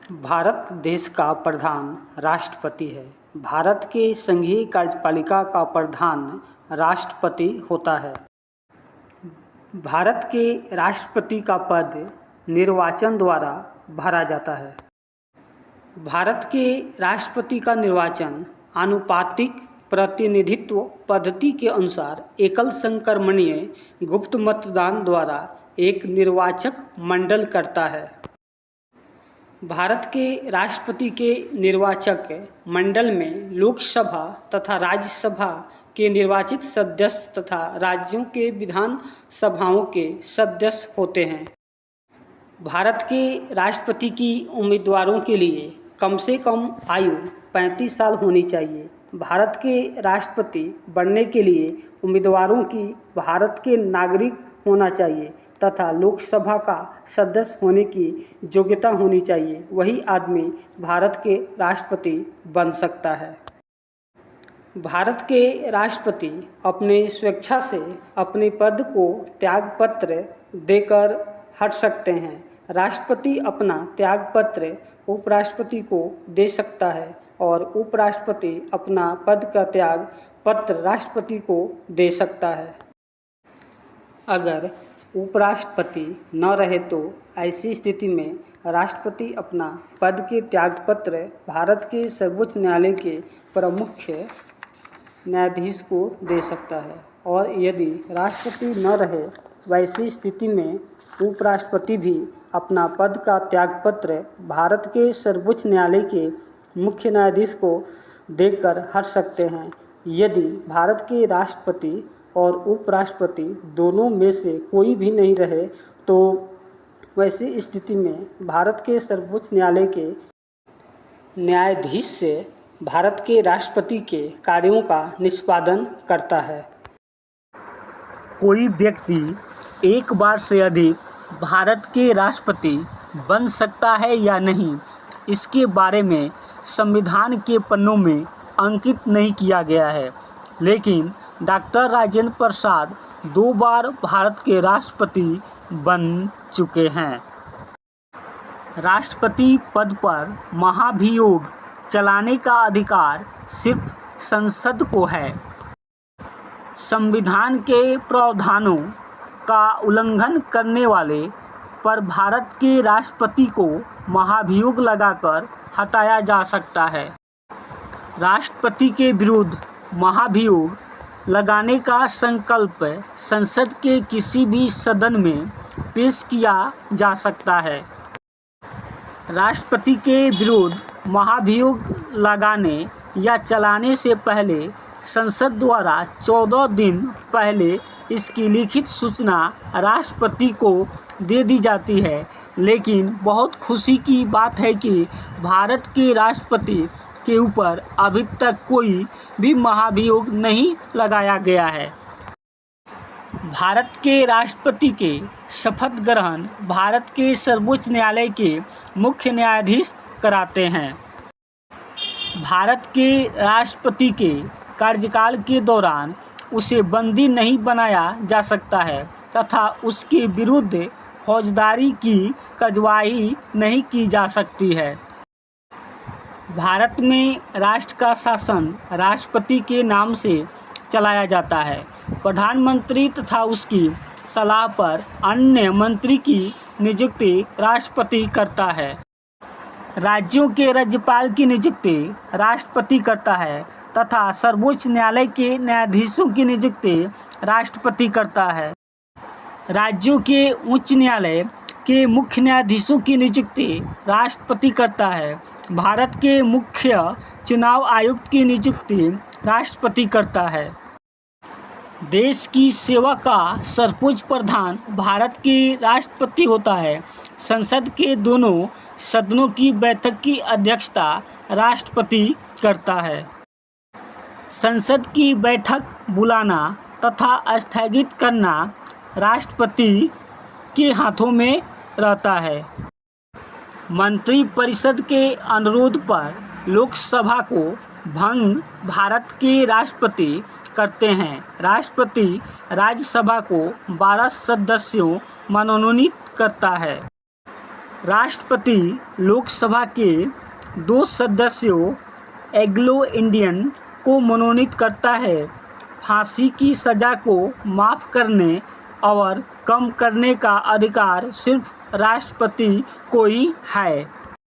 भारत देश का प्रधान राष्ट्रपति है। भारत के संघीय कार्यपालिका का प्रधान राष्ट्रपति होता है। भारत के राष्ट्रपति का पद निर्वाचन द्वारा भरा जाता है। भारत के राष्ट्रपति का निर्वाचन आनुपातिक प्रतिनिधित्व पद्धति के अनुसार एकल संक्रमणीय गुप्त मतदान द्वारा एक निर्वाचक मंडल करता है। भारत के राष्ट्रपति के निर्वाचक मंडल में लोकसभा तथा राज्यसभा के निर्वाचित सदस्य तथा राज्यों के विधान सभाओं के सदस्य होते हैं। भारत के राष्ट्रपति की उम्मीदवारों के लिए कम से कम आयु 35 साल होनी चाहिए। भारत के राष्ट्रपति बनने के लिए उम्मीदवारों की भारत के नागरिक होना चाहिए तथा लोकसभा का सदस्य होने की योग्यता होनी चाहिए। वही आदमी भारत के राष्ट्रपति बन सकता है। भारत के राष्ट्रपति अपने स्वेच्छा से अपने पद को त्यागपत्र देकर हट सकते हैं। राष्ट्रपति अपना त्यागपत्र उपराष्ट्रपति को दे सकता है और उपराष्ट्रपति अपना पद का त्याग पत्र राष्ट्रपति को दे सकता है। अगर उपराष्ट्रपति न रहे तो ऐसी स्थिति में राष्ट्रपति अपना पद के त्यागपत्र भारत के सर्वोच्च न्यायालय के प्रमुख न्यायाधीश को दे सकता है और यदि राष्ट्रपति न रहे वैसी स्थिति में उपराष्ट्रपति भी अपना पद का त्यागपत्र भारत के सर्वोच्च न्यायालय के मुख्य न्यायाधीश को देकर हट सकते हैं। यदि भारत के राष्ट्रपति और उपराष्ट्रपति दोनों में से कोई भी नहीं रहे तो वैसी स्थिति में भारत के सर्वोच्च न्यायालय के न्यायाधीश से भारत के राष्ट्रपति के कार्यों का निष्पादन करता है। कोई व्यक्ति एक बार से अधिक भारत के राष्ट्रपति बन सकता है या नहीं, इसके बारे में संविधान के पन्नों में अंकित नहीं किया गया है, लेकिन डॉक्टर राजेंद्र प्रसाद 2 बार भारत के राष्ट्रपति बन चुके हैं। राष्ट्रपति पद पर महाभियोग चलाने का अधिकार सिर्फ संसद को है। संविधान के प्रावधानों का उल्लंघन करने वाले पर भारत के राष्ट्रपति को महाभियोग लगाकर हटाया जा सकता है। राष्ट्रपति के विरुद्ध महाभियोग लगाने का संकल्प संसद के किसी भी सदन में पेश किया जा सकता है। राष्ट्रपति के विरुद्ध महाभियोग लगाने या चलाने से पहले संसद द्वारा 14 दिन पहले इसकी लिखित सूचना राष्ट्रपति को दे दी जाती है। लेकिन बहुत खुशी की बात है कि भारत के राष्ट्रपति के ऊपर अभी तक कोई भी महाभियोग नहीं लगाया गया है। भारत के राष्ट्रपति के शपथ ग्रहण भारत के सर्वोच्च न्यायालय के मुख्य न्यायाधीश कराते हैं। भारत के राष्ट्रपति के कार्यकाल के दौरान उसे बंदी नहीं बनाया जा सकता है तथा उसके विरुद्ध फौजदारी की कार्रवाई नहीं की जा सकती है। भारत में राष्ट्र का शासन राष्ट्रपति के नाम से चलाया जाता है। प्रधानमंत्री तथा उसकी सलाह पर अन्य मंत्री की नियुक्ति राष्ट्रपति करता है। राज्यों के राज्यपाल की नियुक्ति राष्ट्रपति करता है तथा सर्वोच्च न्यायालय के न्यायाधीशों की नियुक्ति राष्ट्रपति करता है। राज्यों के उच्च न्यायालय के मुख्य न्यायाधीशों की नियुक्ति राष्ट्रपति करता है। भारत के मुख्य चुनाव आयुक्त की नियुक्ति राष्ट्रपति करता है। देश की सेवा का सर्वोच्च प्रधान भारत के राष्ट्रपति होता है। संसद के दोनों सदनों की बैठक की अध्यक्षता राष्ट्रपति करता है। संसद की बैठक बुलाना तथा स्थगित करना राष्ट्रपति के हाथों में रहता है। मंत्रिपरिषद के अनुरोध पर लोकसभा को भंग भारत के राष्ट्रपति करते हैं। राष्ट्रपति राज्यसभा को 12 सदस्यों मनोनीत करता है। राष्ट्रपति लोकसभा के 2 सदस्यों एंग्लो इंडियन को मनोनीत करता है। फांसी की सज़ा को माफ़ करने और कम करने का अधिकार सिर्फ राष्ट्रपति को ही है।